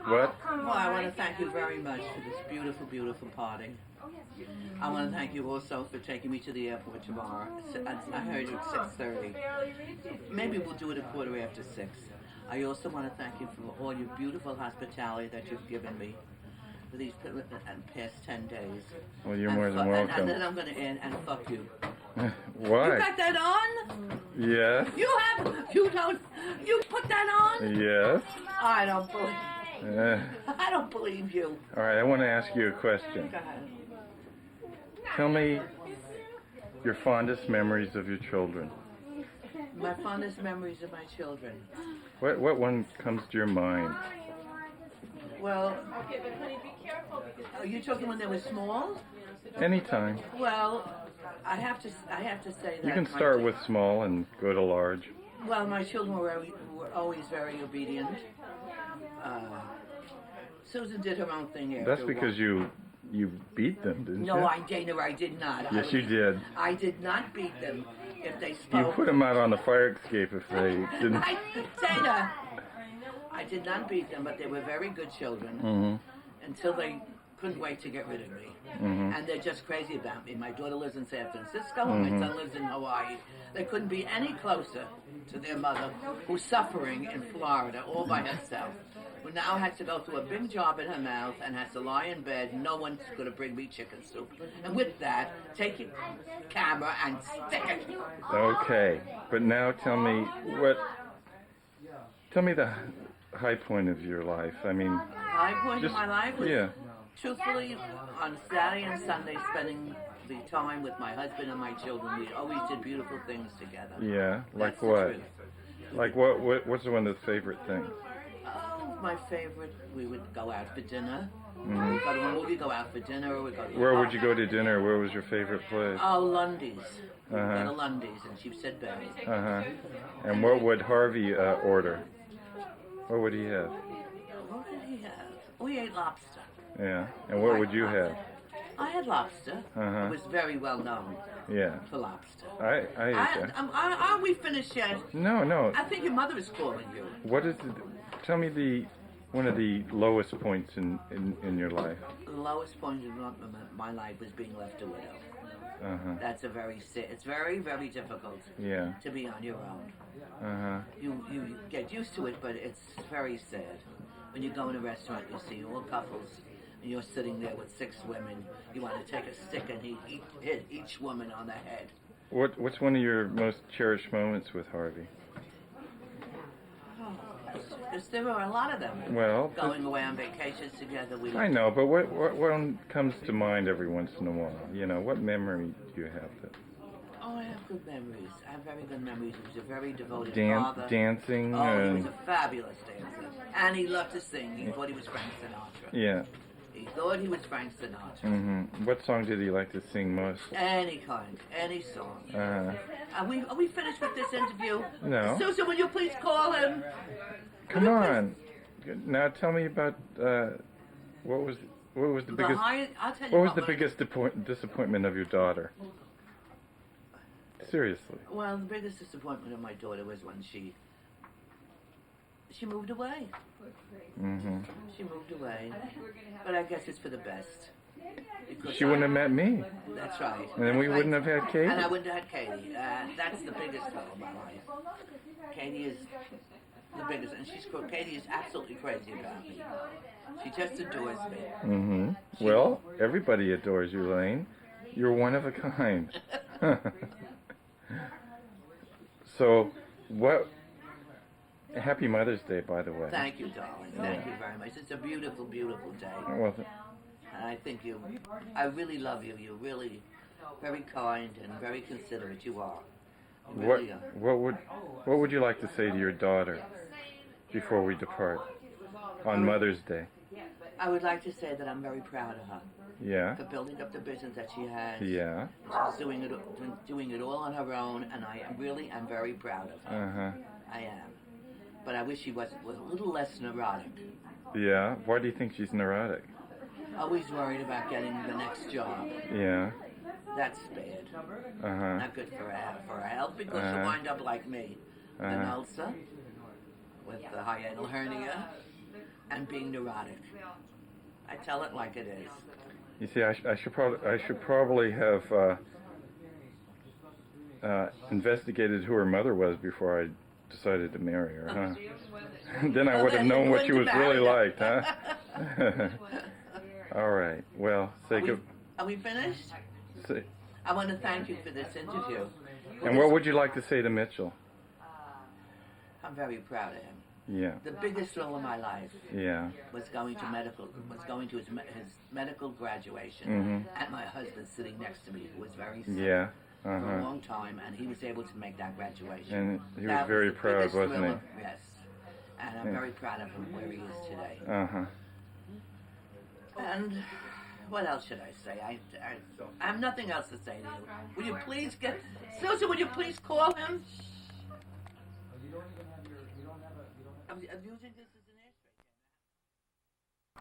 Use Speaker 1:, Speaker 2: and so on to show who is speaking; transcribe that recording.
Speaker 1: What?
Speaker 2: Well, I want to thank you very much for this beautiful, beautiful party. I want to thank you also for taking me to the airport tomorrow. I heard you at 6:30. Maybe we'll do it a quarter after 6. I also want to thank you for all your beautiful hospitality that you've given me for these past 10 days.
Speaker 1: Well, you're more than welcome.
Speaker 2: And then I'm going to end and fuck you.
Speaker 1: What?
Speaker 2: You got that on?
Speaker 1: Yes.
Speaker 2: You put that on?
Speaker 1: Yes.
Speaker 2: I don't believe I don't believe you.
Speaker 1: All right, I want to ask you a question.
Speaker 2: Go ahead.
Speaker 1: Tell me your fondest memories of your children.
Speaker 2: My fondest memories of my children.
Speaker 1: What one comes to your mind?
Speaker 2: Well, are you talking when they were small?
Speaker 1: Anytime.
Speaker 2: Well, I have to say that
Speaker 1: You can start with small and go to large.
Speaker 2: Well, my children were always very obedient. Susan did her own thing after.
Speaker 1: That's because you beat them, didn't you?
Speaker 2: No, Dana, I did not.
Speaker 1: Yes, you did.
Speaker 2: I did not beat them if they spoke.
Speaker 1: You put them out on the fire escape if they didn't.
Speaker 2: Dana, I did not beat them, but they were very good children until they couldn't wait to get rid of me. And they're just crazy about me. My daughter lives in San Francisco and my son lives in Hawaii. They couldn't be any closer to their mother, who's suffering in Florida all by herself, who now has to go through a big job in her mouth and has to lie in bed. No one's going to bring me chicken soup. And with that, take your camera and stick it.
Speaker 1: Okay, but now tell me the high point of your life. I mean,
Speaker 2: High point of my life was,
Speaker 1: yeah.
Speaker 2: truthfully, on Saturday and Sunday, spending the time with my husband and my children. We always did beautiful things together.
Speaker 1: Yeah, like
Speaker 2: That's the
Speaker 1: what?
Speaker 2: truth.
Speaker 1: Like what's one of the favorite things?
Speaker 2: Oh, my favorite, we would go out for dinner. We'd go to a movie, go out for dinner. We'd go to
Speaker 1: Where would you go to dinner? Where was your favorite place?
Speaker 2: Oh, Lundy's. We'd
Speaker 1: Uh-huh.
Speaker 2: go to Lundy's and she said Betty.
Speaker 1: And what would Harvey order? What would he have?
Speaker 2: What did he have? We ate lobster.
Speaker 1: Yeah. And what would you have?
Speaker 2: I had lobster. It was very well known
Speaker 1: Yeah.
Speaker 2: for lobster.
Speaker 1: I ate that.
Speaker 2: Are we finished yet?
Speaker 1: No.
Speaker 2: I think your mother is calling you.
Speaker 1: What is tell me one of the lowest points in your life.
Speaker 2: The lowest point in my life was being left a widow. That's it's very, very difficult
Speaker 1: Yeah.
Speaker 2: to be on your own. You get used to it, but it's very sad. When you go in a restaurant, you see all couples, and you're sitting there with 6 women. You want to take a stick and hit each woman on the head.
Speaker 1: What's one of your most cherished moments with Harvey?
Speaker 2: Because there were a lot of them.
Speaker 1: Well,
Speaker 2: Going away on vacations together.
Speaker 1: I know, but what one comes to mind every once in a while? You know, what memory do you have that?
Speaker 2: Oh, I have good memories. I have very good memories. He was a very devoted father.
Speaker 1: Dancing.
Speaker 2: Oh, he was a fabulous dancer. And he loved to sing. He thought he was Frank Sinatra.
Speaker 1: Yeah.
Speaker 2: He thought he was Frank Sinatra.
Speaker 1: What song did he like to sing most?
Speaker 2: Any kind, any song. Are we finished with this interview?
Speaker 1: No.
Speaker 2: Susan, will you please call him?
Speaker 1: Come on. Now tell me about what was the biggest
Speaker 2: I'll tell you
Speaker 1: what was the biggest disappointment of your daughter? Seriously.
Speaker 2: Well, the biggest disappointment of my daughter was when she moved away. She moved away, but I guess it's for the best.
Speaker 1: She wouldn't have met me.
Speaker 2: That's right.
Speaker 1: And then we wouldn't have had Katie.
Speaker 2: And I wouldn't have had Katie. That's the biggest thing of my life. Katie is the biggest, and Katie is absolutely crazy about me. She just adores me.
Speaker 1: Well, everybody adores you, Elaine. You're one of a kind. So, Happy Mother's Day, by the way.
Speaker 2: Thank you, darling. Thank you very much. It's a beautiful, beautiful day.
Speaker 1: Well,
Speaker 2: And I think I really love you. You're really very kind and very considerate. You are. You really are.
Speaker 1: What would you like to say to your daughter before we depart on Mother's Day?
Speaker 2: I would like to say that I'm very proud of her.
Speaker 1: Yeah.
Speaker 2: For building up the business that she has.
Speaker 1: Yeah.
Speaker 2: She's doing it all on her own, and I am very proud of her. I am. But I wish she was a little less neurotic.
Speaker 1: Yeah. Why do you think she's neurotic?
Speaker 2: Always worried about getting the next job.
Speaker 1: Yeah.
Speaker 2: That's bad. Not good for her health, because she'll wind up like me. With an ulcer, with the hiatal hernia, and being neurotic. I tell it like it is.
Speaker 1: You see, I should probably have investigated who her mother was before I decided to marry her, huh? Then I would have known what she was really like, huh? All right. Well, say good.
Speaker 2: Are we finished?
Speaker 1: Say,
Speaker 2: I want to thank you for this interview.
Speaker 1: and what would you like to say to Mitchell?
Speaker 2: I'm very proud of him.
Speaker 1: Yeah.
Speaker 2: The biggest thrill of my life
Speaker 1: Yeah.
Speaker 2: was going to his medical graduation, and my husband sitting next to me, who was very sick
Speaker 1: Yeah.
Speaker 2: for a long time, and he was able to make that graduation.
Speaker 1: And he was
Speaker 2: That
Speaker 1: very
Speaker 2: the
Speaker 1: proud,
Speaker 2: biggest
Speaker 1: wasn't
Speaker 2: thrill
Speaker 1: he?
Speaker 2: of- Yes, and I'm very proud of him where he is today.
Speaker 1: Uh-huh.
Speaker 2: And what else should I say? I have nothing else to say to you. Will you please Susan, would you please call him? I'm using this.